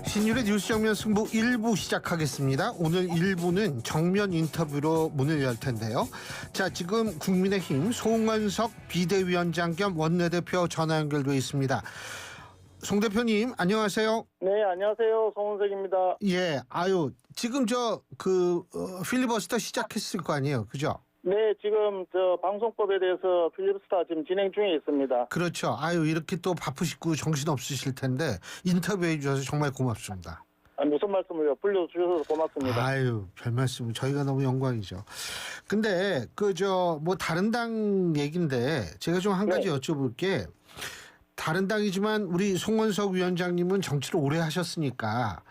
신율의 뉴스 정면 승부 1부 시작하겠습니다. 오늘 1부는 정면 인터뷰로 문을 열 텐데요. 자, 지금 국민의힘 송원석 비대위원장 겸 원내대표 전화 연결돼 있습니다. 송 대표님, 안녕하세요. 네, 안녕하세요. 송원석입니다. 예, 지금 필리버스터 시작했을 거 아니에요, 그죠? 네, 지금 방송법에 대해서 필리버스터 지금 진행 중에 있습니다. 그렇죠. 이렇게 또 바쁘시고 정신 없으실 텐데 인터뷰해 주셔서 정말 고맙습니다. 무슨 말씀을요? 불러주셔서 고맙습니다. 별 말씀. 저희가 너무 영광이죠. 근데 다른 당 얘기인데 제가 좀 한 가지 여쭤볼게. 다른 당이지만 우리 송원석 위원장님은 정치를 오래 하셨으니까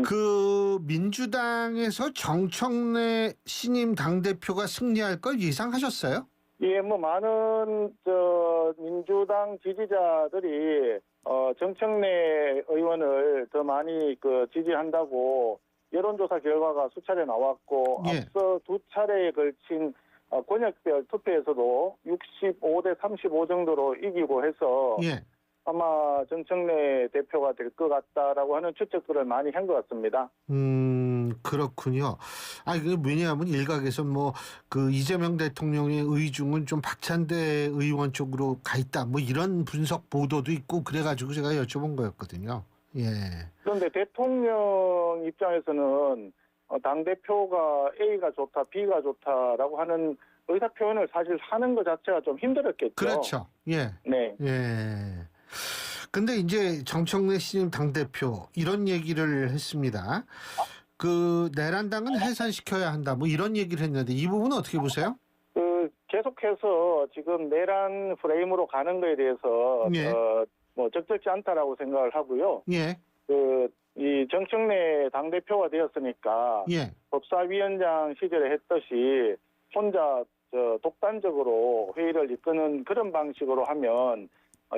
그 민주당에서 정청래 신임 당대표가 승리할 걸 예상하셨어요? 예, 많은 민주당 지지자들이 정청래 의원을 더 많이 지지한다고 여론조사 결과가 수차례 나왔고, 예. 앞서 두 차례에 걸친 권역별 투표에서도 65대 35 정도로 이기고 해서 예. 아마 정청래 대표가 될 것 같다라고 하는 추측들을 많이 한 것 같습니다. 그렇군요. 이게 왜냐하면 일각에서 이재명 대통령의 의중은 좀 박찬대 의원 쪽으로 가 있다. 이런 분석 보도도 있고 그래가지고 제가 여쭤본 거였거든요. 예. 그런데 대통령 입장에서는 당대표가 A가 좋다, B가 좋다라고 하는 의사 표현을 사실 하는 것 자체가 좀 힘들었겠죠. 그렇죠. 예. 네. 예. 근데 이제 정청래 신임 당대표 이런 얘기를 했습니다. 내란당은 해산시켜야 한다. 이런 얘기를 했는데 이 부분은 어떻게 보세요? 계속해서 지금 내란 프레임으로 가는 거에 대해서 예. 적절치 않다라고 생각을 하고요. 예. 이 정청래 당대표가 되었으니까 예. 법사위원장 시절에 했듯이 혼자 독단적으로 회의를 이끄는 그런 방식으로 하면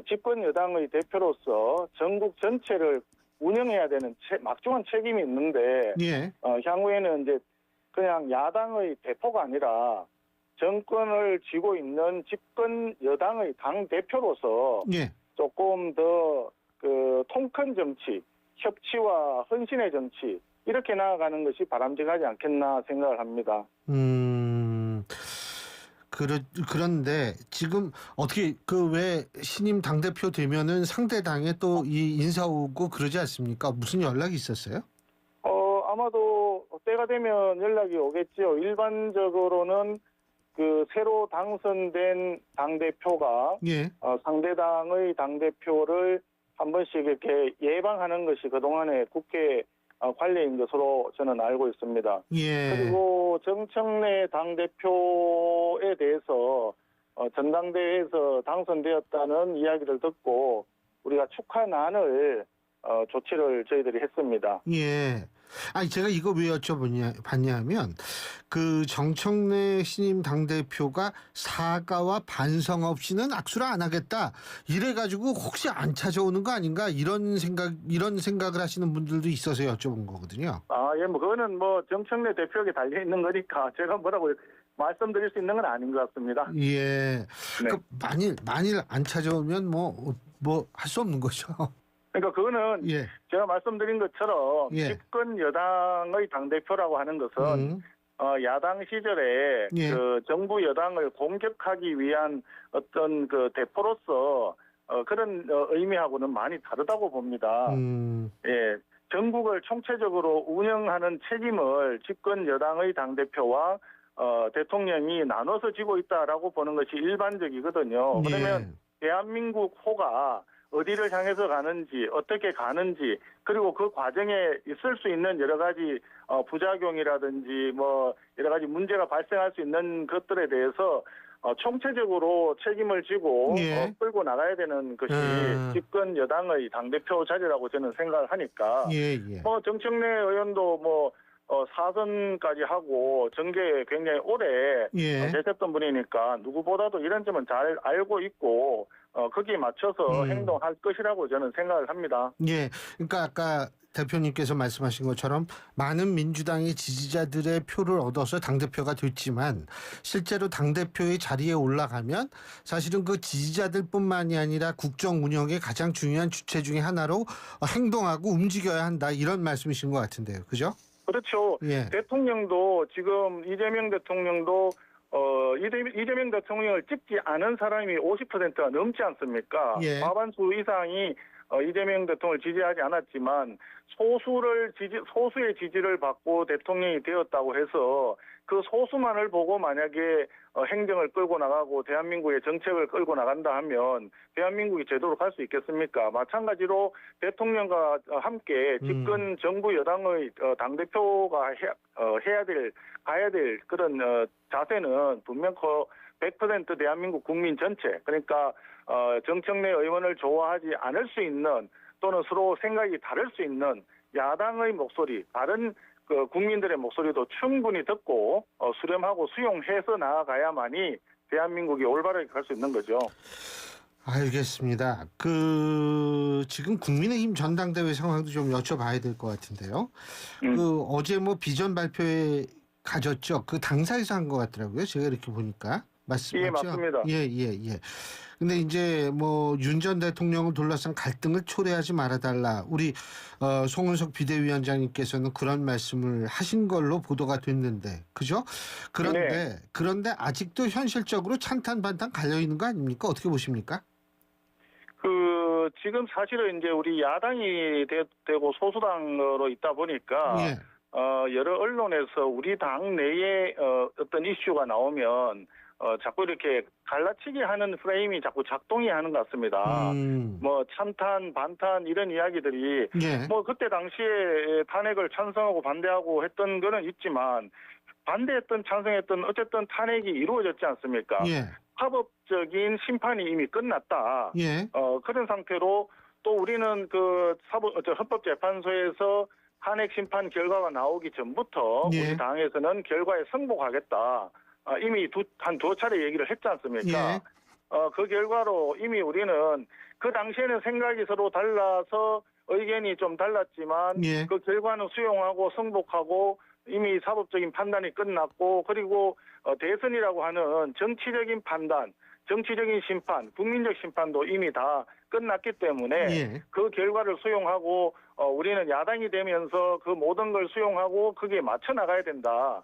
집권 여당의 대표로서 전국 전체를 운영해야 되는 막중한 책임이 있는데 예. 향후에는 이제 그냥 야당의 대표가 아니라 정권을 쥐고 있는 집권 여당의 당 대표로서 예. 조금 더 통큰 정치, 협치와 헌신의 정치 이렇게 나아가는 것이 바람직하지 않겠나 생각을 합니다. 그런데 지금 어떻게 왜 신임 당대표 되면은 상대 당에 또 이 인사 오고 그러지 않습니까? 무슨 연락이 있었어요? 아마도 때가 되면 연락이 오겠죠. 일반적으로는 새로 당선된 당대표가 예. 상대당의 당대표를 한 번씩 이렇게 예방하는 것이 그동안의 국회 관례인 것으로 저는 알고 있습니다. 예. 그리고 정청래 당대표에 대해서 전당대회에서 당선되었다는 이야기를 듣고 우리가 축하난을 조치를 저희들이 했습니다. 예. 제가 이거 왜 봤냐면 정청래 신임 당대표가 사과와 반성 없이는 악수를 안 하겠다. 이래가지고 혹시 안 찾아오는 거 아닌가 이런 생각을 하시는 분들도 있어서 여쭤본 거거든요. 그거는 정청래 대표에게 달려 있는 거니까 제가 뭐라고 말씀드릴 수 있는 건 아닌 것 같습니다. 예. 네. 만일 안 찾아오면 할 수 없는 거죠. 그러니까 그거는 예. 제가 말씀드린 것처럼 예. 집권 여당의 당대표라고 하는 것은 야당 시절에 예. 정부 여당을 공격하기 위한 어떤 대표로서 그런 의미하고는 많이 다르다고 봅니다. 예. 전국을 총체적으로 운영하는 책임을 집권 여당의 당대표와 대통령이 나눠서 지고 있다라고 보는 것이 일반적이거든요. 예. 그러면 대한민국 호가 어디를 향해서 가는지 어떻게 가는지 그리고 그 과정에 있을 수 있는 여러 가지 부작용이라든지 여러 가지 문제가 발생할 수 있는 것들에 대해서 총체적으로 책임을 지고 예. 끌고 나가야 되는 것이 집권 여당의 당대표 자리라고 저는 생각을 하니까 예. 정청래 의원도 4선까지 하고 정계에 굉장히 오래 예. 계셨던 분이니까 누구보다도 이런 점은 잘 알고 있고 거기에 맞춰서 행동할 것이라고 저는 생각을 합니다. 예. 그러니까 아까 대표님께서 말씀하신 것처럼 많은 민주당의 지지자들의 표를 얻어서 당대표가 됐지만 실제로 당대표의 자리에 올라가면 사실은 그 지지자들뿐만이 아니라 국정 운영의 가장 중요한 주체 중에 하나로 행동하고 움직여야 한다. 이런 말씀이신 것 같은데요. 그죠? 그렇죠. 예. 대통령도 지금 이재명 대통령도 이재명 대통령을 찍지 않은 사람이 50%가 넘지 않습니까? 예. 과반수 이상이 이재명 대통령을 지지하지 않았지만 소수의 지지를 받고 대통령이 되었다고 해서 그 소수만을 보고 만약에 행정을 끌고 나가고 대한민국의 정책을 끌고 나간다 하면 대한민국이 제대로 갈 수 있겠습니까? 마찬가지로 대통령과 함께 집권 정부 여당의 당대표가 가야 될 그런 자세는 분명코 100% 대한민국 국민 전체, 그러니까 정청래 의원을 좋아하지 않을 수 있는 또는 서로 생각이 다를 수 있는 야당의 목소리, 다른 그 국민들의 목소리도 충분히 듣고 수렴하고 수용해서 나아가야만이 대한민국이 올바르게 갈 수 있는 거죠. 알겠습니다. 지금 국민의힘 전당대회 상황도 좀 여쭤봐야 될 것 같은데요. 어제 뭐 비전 발표회 가졌죠. 그 당사에서 한 것 같더라고요. 제가 이렇게 보니까. 맞죠? 예, 맞습니다. 예. 근데 이제 뭐 윤 전 대통령을 둘러싼 갈등을 초래하지 말아달라. 우리 송은석 비대위원장님께서는 그런 말씀을 하신 걸로 보도가 됐는데, 그죠? 그런데 아직도 현실적으로 찬탄 반탄 갈려 있는 거 아닙니까? 어떻게 보십니까? 지금 사실은 이제 우리 야당이 되고 소수당으로 있다 보니까 예. 여러 언론에서 우리 당 내에 어떤 이슈가 나오면 자꾸 이렇게 갈라치기 하는 프레임이 자꾸 작동이 하는 것 같습니다. 뭐 찬탄, 반탄 이런 이야기들이 예. 뭐 그때 당시에 탄핵을 찬성하고 반대하고 했던 거는 있지만 반대했던 찬성했던 어쨌든 탄핵이 이루어졌지 않습니까? 예. 합법적인 심판이 이미 끝났다. 예. 그런 상태로 또 우리는 헌법재판소에서 탄핵 심판 결과가 나오기 전부터 예. 우리 당에서는 결과에 승복하겠다. 이미 두 차례 얘기를 했지 않습니까? 예. 그 결과로 이미 우리는 그 당시에는 생각이 서로 달라서 의견이 좀 달랐지만 예. 그 결과는 수용하고 승복하고 이미 사법적인 판단이 끝났고 그리고 대선이라고 하는 정치적인 판단, 정치적인 심판, 국민적 심판도 이미 다 끝났기 때문에 예. 그 결과를 수용하고 우리는 야당이 되면서 그 모든 걸 수용하고 거기에 맞춰 나가야 된다.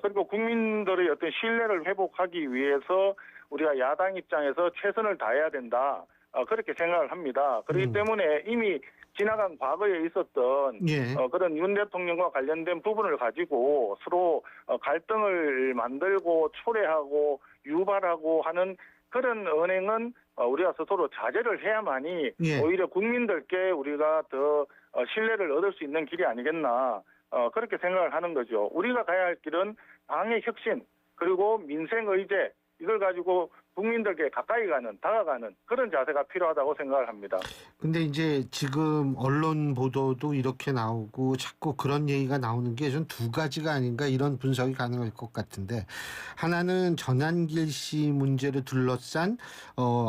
그리고 국민들의 어떤 신뢰를 회복하기 위해서 우리가 야당 입장에서 최선을 다해야 된다. 그렇게 생각을 합니다. 그렇기 때문에 이미 지나간 과거에 있었던 예. 그런 윤 대통령과 관련된 부분을 가지고 서로 갈등을 만들고 초래하고 유발하고 하는 그런 언행은 우리가 스스로 자제를 해야만이 예. 오히려 국민들께 우리가 더 신뢰를 얻을 수 있는 길이 아니겠나 그렇게 생각을 하는 거죠. 우리가 가야 할 길은 당의 혁신 그리고 민생 의제 이걸 가지고 국민들께 가까이 다가가는 그런 자세가 필요하다고 생각을 합니다. 근데 이제 지금 언론 보도도 이렇게 나오고 자꾸 그런 얘기가 나오는 게 좀 두 가지가 아닌가 이런 분석이 가능할 것 같은데 하나는 전한길 씨 문제를 둘러싼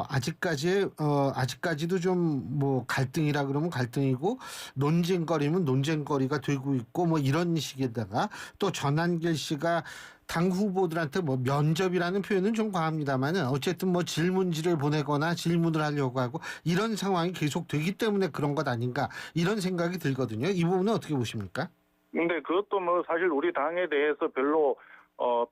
아직까지도 좀 뭐 갈등이라 그러면 갈등이고 논쟁거리면 논쟁거리가 되고 있고 뭐 이런 식에다가 또 전한길 씨가 당 후보들한테 뭐 면접이라는 표현은 좀 과합니다만은 어쨌든 뭐 질문지를 보내거나 질문을 하려고 하고 이런 상황이 계속 되기 때문에 그런 것 아닌가 이런 생각이 들거든요. 이 부분은 어떻게 보십니까? 근데 그것도 뭐 사실 우리 당에 대해서 별로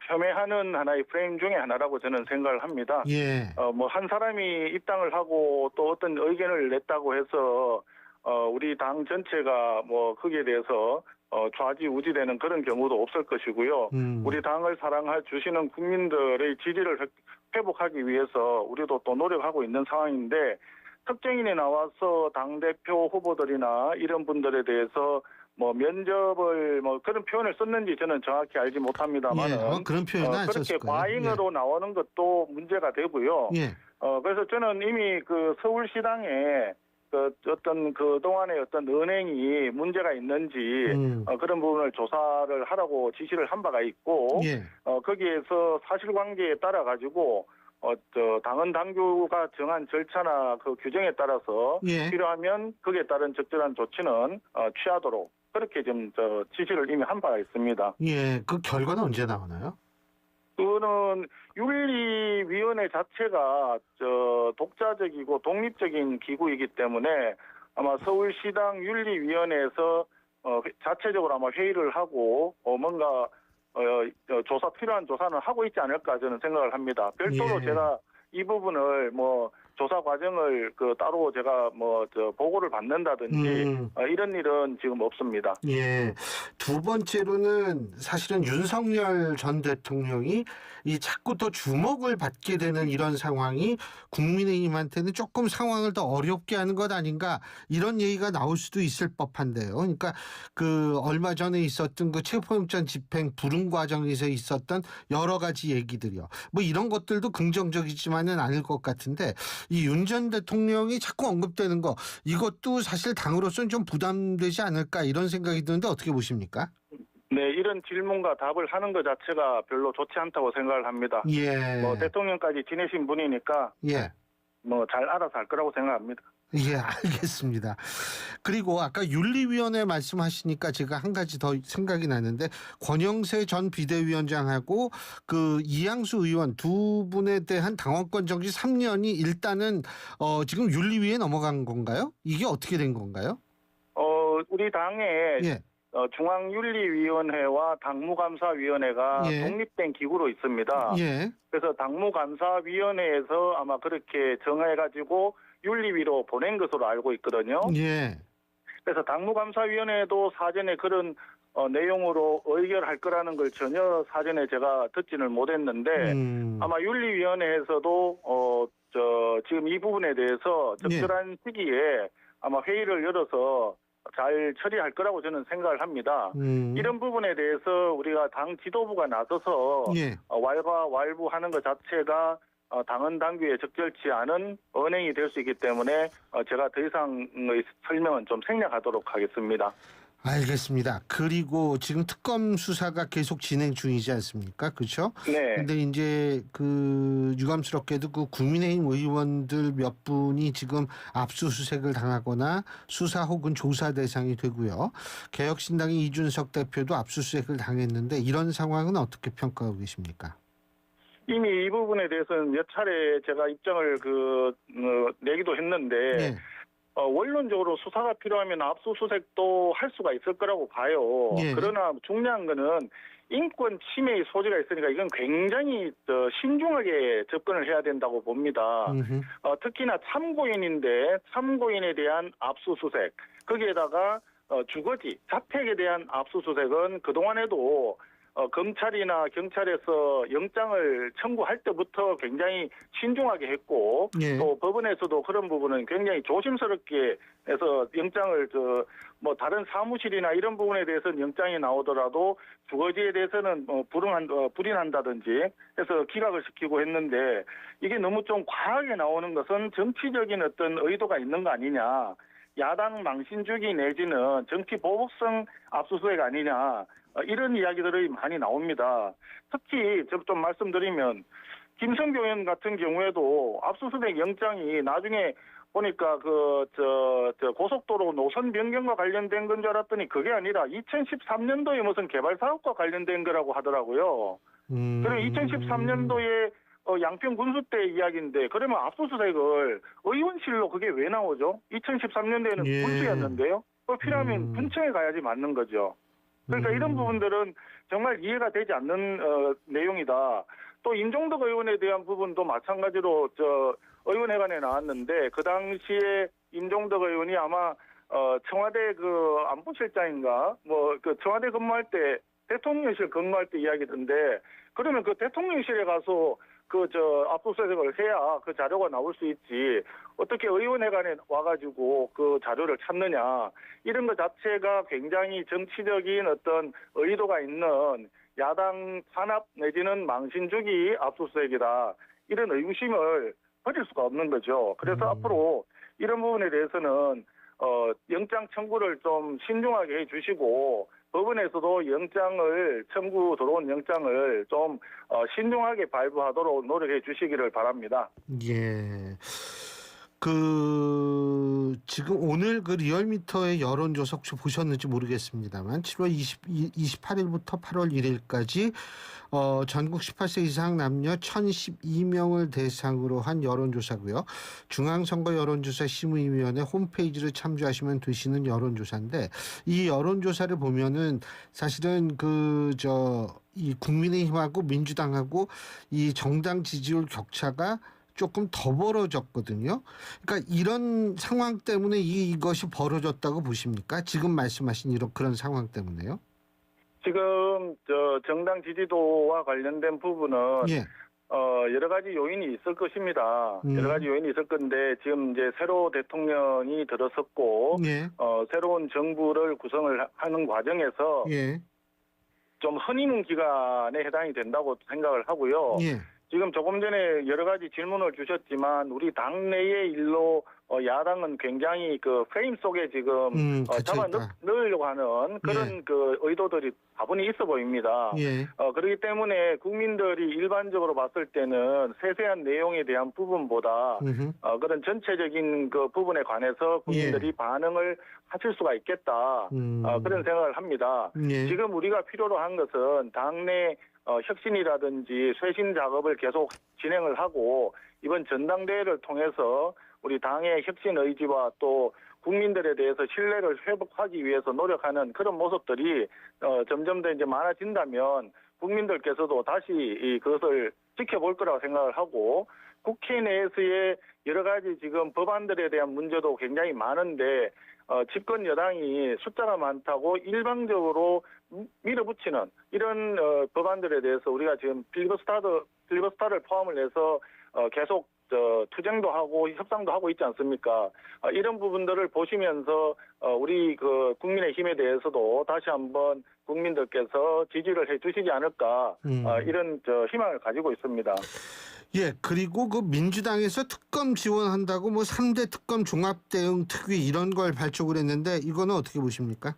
폄훼하는 하나의 프레임 중에 하나라고 저는 생각을 합니다. 예. 뭐 한 사람이 입당을 하고 또 어떤 의견을 냈다고 해서 우리 당 전체가 뭐 거기에 대해서 좌지우지되는 그런 경우도 없을 것이고요. 우리 당을 사랑해 주시는 국민들의 지지를 회복하기 위해서 우리도 또 노력하고 있는 상황인데 특정인이 나와서 당대표 후보들이나 이런 분들에 대해서 뭐 면접을 뭐 그런 표현을 썼는지 저는 정확히 알지 못합니다만은 예. 그런 표현은 안 그렇게 썼을 거예요. 과잉으로 나오는 것도 문제가 되고요. 예. 그래서 저는 이미 그 서울시당에 그 어떤 그 동안의 어떤 은행이 문제가 있는지 그런 부분을 조사를 하라고 지시를 한 바가 있고 예. 거기에서 사실관계에 따라 가지고 당헌 당규가 정한 절차나 그 규정에 따라서 예. 필요하면 거기에 따른 적절한 조치는 취하도록 그렇게 좀 지시를 이미 한 바가 있습니다. 예. 그 결과는 언제 나오나요? 그거는 윤리위원회 자체가 독자적이고 독립적인 기구이기 때문에 아마 서울시당 윤리위원회에서 자체적으로 아마 회의를 하고 뭔가 필요한 조사는 하고 있지 않을까 저는 생각을 합니다. 별도로 예. 제가 이 부분을 조사 과정을 따로 제가 보고를 받는다든지 이런 일은 지금 없습니다. 예. 두 번째로는 사실은 윤석열 전 대통령이 이 자꾸 더 주목을 받게 되는 이런 상황이 국민의힘한테는 조금 상황을 더 어렵게 하는 것 아닌가 이런 얘기가 나올 수도 있을 법한데요. 그러니까 그 얼마 전에 있었던 그 체포영장 집행 불응 과정에서 있었던 여러 가지 얘기들이요. 뭐 이런 것들도 긍정적이지만은 않을 것 같은데 이 윤 전 대통령이 자꾸 언급되는 거 이것도 사실 당으로서는 좀 부담되지 않을까 이런 생각이 드는데 어떻게 보십니까? 네, 이런 질문과 답을 하는 것 자체가 별로 좋지 않다고 생각을 합니다. 예. 대통령까지 지내신 분이니까 예. 잘 알아서 할 거라고 생각합니다. 예, 알겠습니다. 그리고 아까 윤리위원회 말씀하시니까 제가 한 가지 더 생각이 나는데 권영세 전 비대위원장하고 그 이양수 의원 두 분에 대한 당원권 정지 3년이 일단은 지금 윤리위에 넘어간 건가요? 이게 어떻게 된 건가요? 우리 당에 예. 중앙윤리위원회와 당무감사위원회가 예. 독립된 기구로 있습니다. 예. 그래서 당무감사위원회에서 아마 그렇게 정해가지고 윤리위로 보낸 것으로 알고 있거든요. 예. 그래서 당무감사위원회도 사전에 그런 내용으로 의결할 거라는 걸 전혀 사전에 제가 듣지는 못했는데 아마 윤리위원회에서도 지금 이 부분에 대해서 적절한 시기에 아마 회의를 열어서 잘 처리할 거라고 저는 생각을 합니다. 이런 부분에 대해서 우리가 당 지도부가 나서서 예. 왈가왈부하는 것 자체가 당헌 당규에 적절치 않은 언행이 될 수 있기 때문에 제가 더 이상의 설명은 좀 생략하도록 하겠습니다. 알겠습니다. 그리고 지금 특검 수사가 계속 진행 중이지 않습니까? 그렇죠? 네. 근데 이제 그 유감스럽게도 그 국민의힘 의원들 몇 분이 지금 압수수색을 당하거나 수사 혹은 조사 대상이 되고요. 개혁신당의 이준석 대표도 압수수색을 당했는데 이런 상황은 어떻게 평가하고 계십니까? 이미 이 부분에 대해서는 몇 차례 제가 입장을 내기도 했는데 네. 원론적으로 수사가 필요하면 압수수색도 할 수가 있을 거라고 봐요. 예. 그러나 중요한 거는 인권 침해의 소지가 있으니까 이건 굉장히 신중하게 접근을 해야 된다고 봅니다. 특히나 참고인인데 참고인에 대한 압수수색 거기에다가 주거지 자택에 대한 압수수색은 그동안에도 검찰이나 경찰에서 영장을 청구할 때부터 굉장히 신중하게 했고 예. 또 법원에서도 그런 부분은 굉장히 조심스럽게 해서 영장을 다른 사무실이나 이런 부분에 대해서는 영장이 나오더라도 주거지에 대해서는 불인한다든지 해서 기각을 시키고 했는데 이게 너무 좀 과하게 나오는 것은 정치적인 어떤 의도가 있는 거 아니냐. 야당 망신주기 내지는 정치 보복성 압수수색 아니냐 이런 이야기들이 많이 나옵니다. 특히 좀 말씀드리면 김성교 의원 같은 경우에도 압수수색 영장이 나중에 보니까 고속도로 노선 변경과 관련된 건 줄 알았더니 그게 아니라 2013년도에 무슨 개발 사업과 관련된 거라고 하더라고요. 그리고 2013년도에 양평 군수 때 이야기인데 그러면 압수수색을 의원실로 그게 왜 나오죠? 2013년도에는 예. 군수였는데요. 필요하면 군청에 가야지 맞는 거죠. 그러니까 이런 부분들은 정말 이해가 되지 않는 내용이다. 또 임종덕 의원에 대한 부분도 마찬가지로 의원회관에 나왔는데 그 당시에 임종덕 의원이 아마 청와대 안보실장인가 청와대 근무할 때 대통령실 근무할 때 이야기던데 그러면 그 대통령실에 가서 압수수색을 해야 그 자료가 나올 수 있지. 어떻게 의원회관에 와가지고 그 자료를 찾느냐. 이런 것 자체가 굉장히 정치적인 어떤 의도가 있는 야당 산압 내지는 망신주기 압수수색이다. 이런 의구심을 버릴 수가 없는 거죠. 그래서 앞으로 이런 부분에 대해서는 영장 청구를 좀 신중하게 해주시고 법원에서도 영장을 청구 들어온 영장을 좀 신중하게 발부하도록 노력해 주시기를 바랍니다. 예. 지금 오늘 그 리얼미터의 여론조사 혹시 보셨는지 모르겠습니다만 7월 28일부터 8월 1일까지 전국 18세 이상 남녀 1,012명을 대상으로 한 여론조사고요. 중앙선거 여론조사 심의위원회 홈페이지를 참조하시면 되시는 여론조사인데 이 여론조사를 보면은 사실은 이 국민의힘하고 민주당하고 이 정당 지지율 격차가 조금 더 벌어졌거든요. 그러니까 이런 상황 때문에 이것이 벌어졌다고 보십니까? 지금 말씀하신 그런 상황 때문에요? 지금 정당 지지도와 관련된 부분은 예. 여러 가지 요인이 있을 것입니다. 여러 가지 요인이 있을 건데 지금 이제 새로 대통령이 들어섰고 예. 새로운 정부를 구성을 하는 과정에서 예. 좀 허니문 기간에 해당이 된다고 생각을 하고요. 예. 지금 조금 전에 여러 가지 질문을 주셨지만 우리 당내의 일로 야당은 굉장히 그 프레임 속에 지금 잡아 넣으려고 하는 그런 그 의도들이 다분히 있어 보입니다. 예. 그렇기 때문에 국민들이 일반적으로 봤을 때는 세세한 내용에 대한 부분보다 그런 전체적인 그 부분에 관해서 국민들이 반응을 하실 수가 있겠다. 그런 생각을 합니다. 예. 지금 우리가 필요로 한 것은 당내 혁신이라든지 쇄신 작업을 계속 진행을 하고 이번 전당대회를 통해서 우리 당의 혁신 의지와 또 국민들에 대해서 신뢰를 회복하기 위해서 노력하는 그런 모습들이 점점 더 이제 많아진다면 국민들께서도 다시 그것을 지켜볼 거라고 생각을 하고 국회 내에서의 여러 가지 지금 법안들에 대한 문제도 굉장히 많은데 집권 여당이 숫자가 많다고 일방적으로 밀어붙이는 이런 법안들에 대해서 우리가 지금 필리버스터를 포함을 해서 계속 투쟁도 하고 협상도 하고 있지 않습니까? 이런 부분들을 보시면서 우리 그 국민의힘에 대해서도 다시 한번 국민들께서 지지를 해주시지 않을까 이런 희망을 가지고 있습니다. 예, 그리고 그 민주당에서 특검 지원한다고 3대 특검 종합대응 특위 이런 걸 발족을 했는데 이거는 어떻게 보십니까?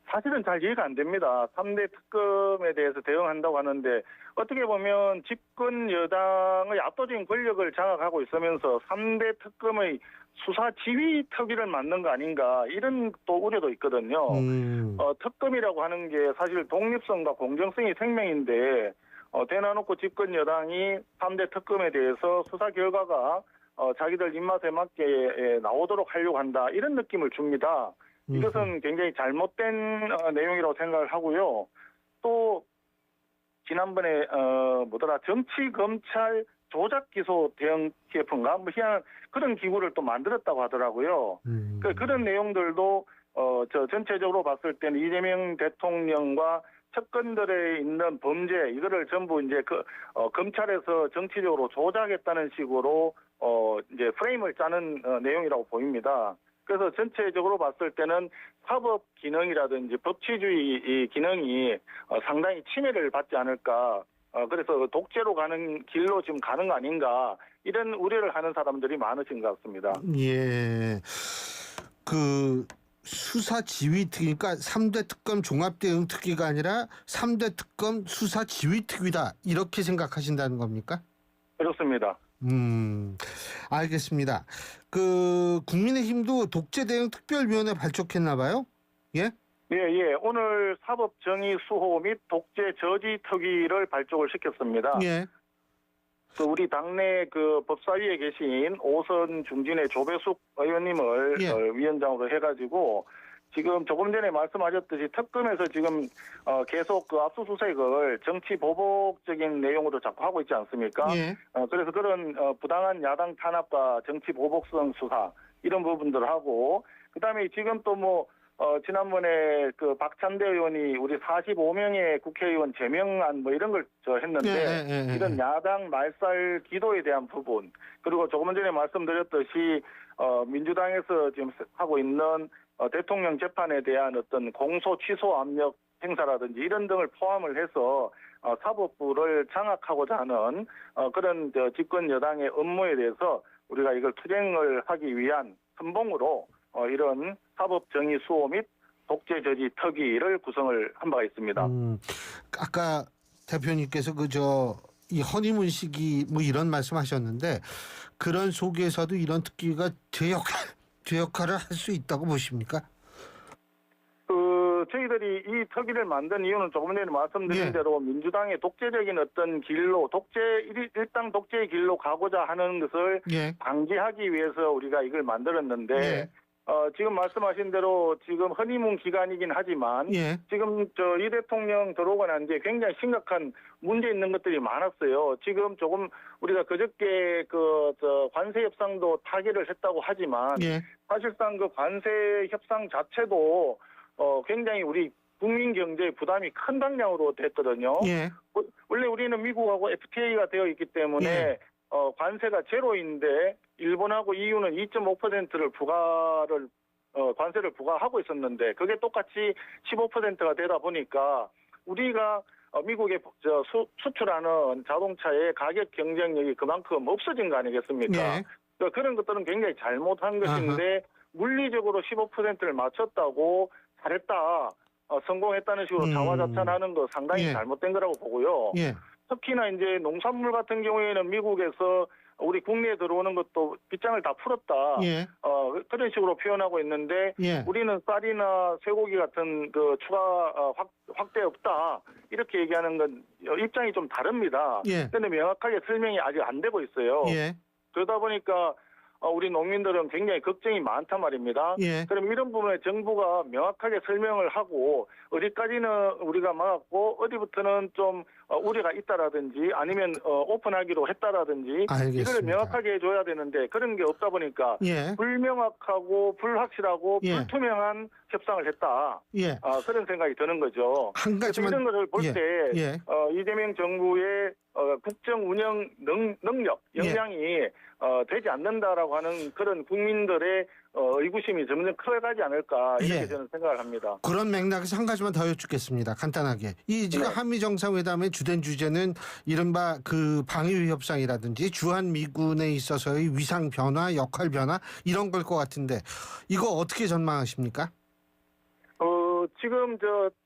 사실은 잘 이해가 안 됩니다. 3대 특검에 대해서 대응한다고 하는데 어떻게 보면 집권 여당의 압도적인 권력을 장악하고 있으면서 3대 특검의 수사 지휘 특위를 만든 거 아닌가 이런 또 우려도 있거든요. 특검이라고 하는 게 사실 독립성과 공정성이 생명인데 대놔놓고 집권 여당이 3대 특검에 대해서 수사 결과가 자기들 입맛에 맞게 나오도록 하려고 한다 이런 느낌을 줍니다. 이것은 굉장히 잘못된 내용이라고 생각을 하고요. 또 지난번에 정치 검찰 조작 기소 대응 TF인가 희한한 그런 기구를 또 만들었다고 하더라고요. 그런 내용들도 전체적으로 봤을 때는 이재명 대통령과 측근들에 있는 범죄 이거를 전부 이제 검찰에서 정치적으로 조작했다는 식으로 이제 프레임을 짜는 내용이라고 보입니다. 그래서 전체적으로 봤을 때는 사법 기능이라든지 법치주의 기능이 상당히 침해를 받지 않을까. 그래서 독재로 가는 길로 지금 가는 거 아닌가 이런 우려를 하는 사람들이 많으신 것 같습니다. 예, 수사 지휘 특위, 그러니까 3대 특검 종합대응 특위가 아니라 3대 특검 수사 지휘 특위다 이렇게 생각하신다는 겁니까? 그렇습니다. 알겠습니다. 국민의힘도 독재 대응 특별위원회 발족했나 봐요? 예? 예. 오늘 사법정의 수호 및 독재 저지 특위를 발족을 시켰습니다. 예. 우리 당내 법사위에 계신 오선 중진의 조배숙 의원님을 위원장으로 해가지고 지금 조금 전에 말씀하셨듯이 특검에서 지금 계속 압수수색을 정치 보복적인 내용으로 자꾸 하고 있지 않습니까? 예. 그래서 그런 부당한 야당 탄압과 정치 보복성 수사 이런 부분들을 하고 그다음에 지금 또 지난번에 박찬대 의원이 우리 45명의 국회의원 제명안 이런 걸 했는데 이런 야당 말살 기도에 대한 부분 그리고 조금 전에 말씀드렸듯이 민주당에서 지금 하고 있는 대통령 재판에 대한 어떤 공소 취소 압력 행사라든지 이런 등을 포함을 해서 사법부를 장악하고자 하는 그런 집권 여당의 업무에 대해서 우리가 이걸 투쟁을 하기 위한 선봉으로 이런 사법정의 수호 및 독재 저지 특위를 구성을 한 바가 있습니다. 아까 대표님께서 이 허니문 시기 뭐 이런 말씀하셨는데 그런 속에서도 이런 특기가 제 역할을 할 수 있다고 보십니까? 저희들이 이 특위를 만든 이유는 조금 전에 말씀드린 예. 대로 민주당의 독재적인 어떤 길로 일당 독재의 길로 가고자 하는 것을 예. 방지하기 위해서 우리가 이걸 만들었는데 예. 지금 말씀하신 대로 지금 허니문 기간이긴 하지만 예. 지금 이 대통령 들어오고 난 뒤에 굉장히 심각한 문제 있는 것들이 많았어요. 지금 조금 우리가 그저께 관세 협상도 타결을 했다고 하지만 예. 사실상 그 관세 협상 자체도 굉장히 우리 국민 경제에 부담이 큰 방향으로 됐거든요. 예. 원래 우리는 미국하고 FTA가 되어 있기 때문에 예. 관세가 제로인데 일본하고 EU는 2.5%를 관세를 부과하고 있었는데 그게 똑같이 15%가 되다 보니까 우리가 미국에 수출하는 자동차의 가격 경쟁력이 그만큼 없어진 거 아니겠습니까? 예. 그런 것들은 굉장히 잘못한 것인데 물리적으로 15%를 맞췄다고 잘했다, 성공했다는 식으로 자화자찬하는 거 상당히 예. 잘못된 거라고 보고요. 예. 특히나 이제 농산물 같은 경우에는 미국에서 우리 국내에 들어오는 것도 빗장을 다 풀었다. 예. 그런 식으로 표현하고 있는데 예. 우리는 쌀이나 쇠고기 같은 추가 확대 없다. 이렇게 얘기하는 건 입장이 좀 다릅니다. 예. 그런데 명확하게 설명이 아직 안 되고 있어요. 예. 그러다 보니까 우리 농민들은 굉장히 걱정이 많단 말입니다. 예. 그럼 이런 부분에 정부가 명확하게 설명을 하고 어디까지는 우리가 막았고 어디부터는 좀 우려가 있다라든지 아니면 오픈하기로 했다라든지 알겠습니다. 이걸 명확하게 해줘야 되는데 그런 게 없다 보니까 예. 불명확하고 불확실하고 예. 불투명한 협상을 했다. 예. 그런 생각이 드는 거죠. 한 가지만 이런 것을 볼 예. 때 예. 이재명 정부의 국정 운영 능력, 역량이 되지 않는다라고 하는 그런 국민들의 의구심이 점점 커가지 않을까 이렇게 예. 저는 생각을 합니다. 그런 맥락에서 한 가지만 더 여쭙겠습니다. 간단하게. 지금 네. 한미 정상회담의 주된 주제는 이른바 방위비 협상이라든지 주한 미군에 있어서의 위상 변화, 역할 변화 이런 걸 것 같은데 이거 어떻게 전망하십니까? 지금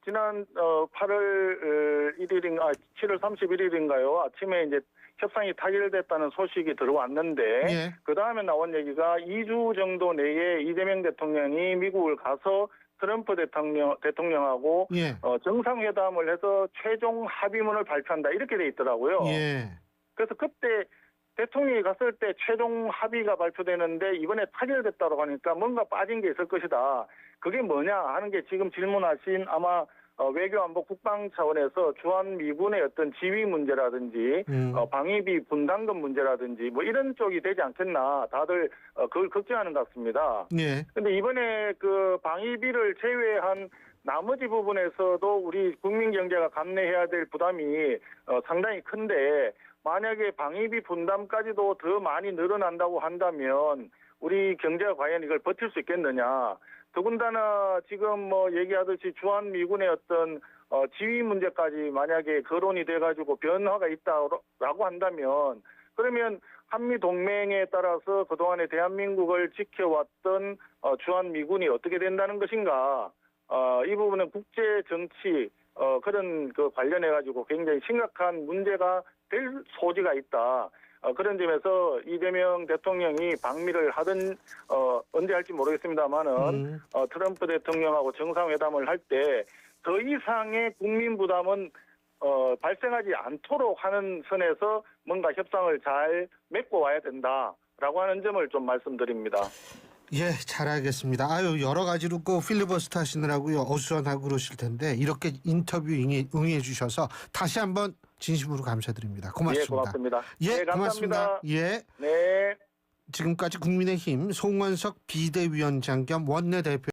지난 8월 7월 31일인가요? 아침에 이제 협상이 타결됐다는 소식이 들어왔는데 예. 그 다음에 나온 얘기가 2주 정도 내에 이재명 대통령이 미국을 가서 트럼프 대통령하고 예. 정상회담을 해서 최종 합의문을 발표한다 이렇게 돼 있더라고요. 예. 그래서 그때 대통령이 갔을 때 최종 합의가 발표되는데 이번에 타결됐다고 하니까 뭔가 빠진 게 있을 것이다. 그게 뭐냐 하는 게 지금 질문하신 아마 외교안보 국방 차원에서 주한미군의 어떤 지휘 문제라든지 방위비 분담금 문제라든지 뭐 이런 쪽이 되지 않겠나 다들 그걸 걱정하는 것 같습니다. 예. 근데 이번에 방위비를 제외한 나머지 부분에서도 우리 국민 경제가 감내해야 될 부담이 상당히 큰데 만약에 방위비 분담까지도 더 많이 늘어난다고 한다면 우리 경제가 과연 이걸 버틸 수 있겠느냐. 더군다나 지금 얘기하듯이 주한미군의 어떤 지휘 문제까지 만약에 거론이 돼가지고 변화가 있다라고 한다면 그러면 한미동맹에 따라서 그동안에 대한민국을 지켜왔던 주한미군이 어떻게 된다는 것인가. 이 부분은 국제정치 그런 관련해가지고 굉장히 심각한 문제가 될 소지가 있다. 그런 점에서 이재명 대통령이 방미를 하든 언제 할지 모르겠습니다만은 트럼프 대통령하고 정상회담을 할 때 더 이상의 국민 부담은 발생하지 않도록 하는 선에서 뭔가 협상을 잘 맺고 와야 된다라고 하는 점을 좀 말씀드립니다. 예, 잘 알겠습니다. 여러 가지로 필리버스터 하시느라고요. 어수선하고 그러실 텐데 이렇게 인터뷰 응해 주셔서 다시 한번 진심으로 감사드립니다. 고맙습니다. 예, 고맙습니다. 예, 네, 감사합니다. 고맙습니다. 예. 네. 지금까지 국민의힘 송원석 비대위원장 겸 원내대표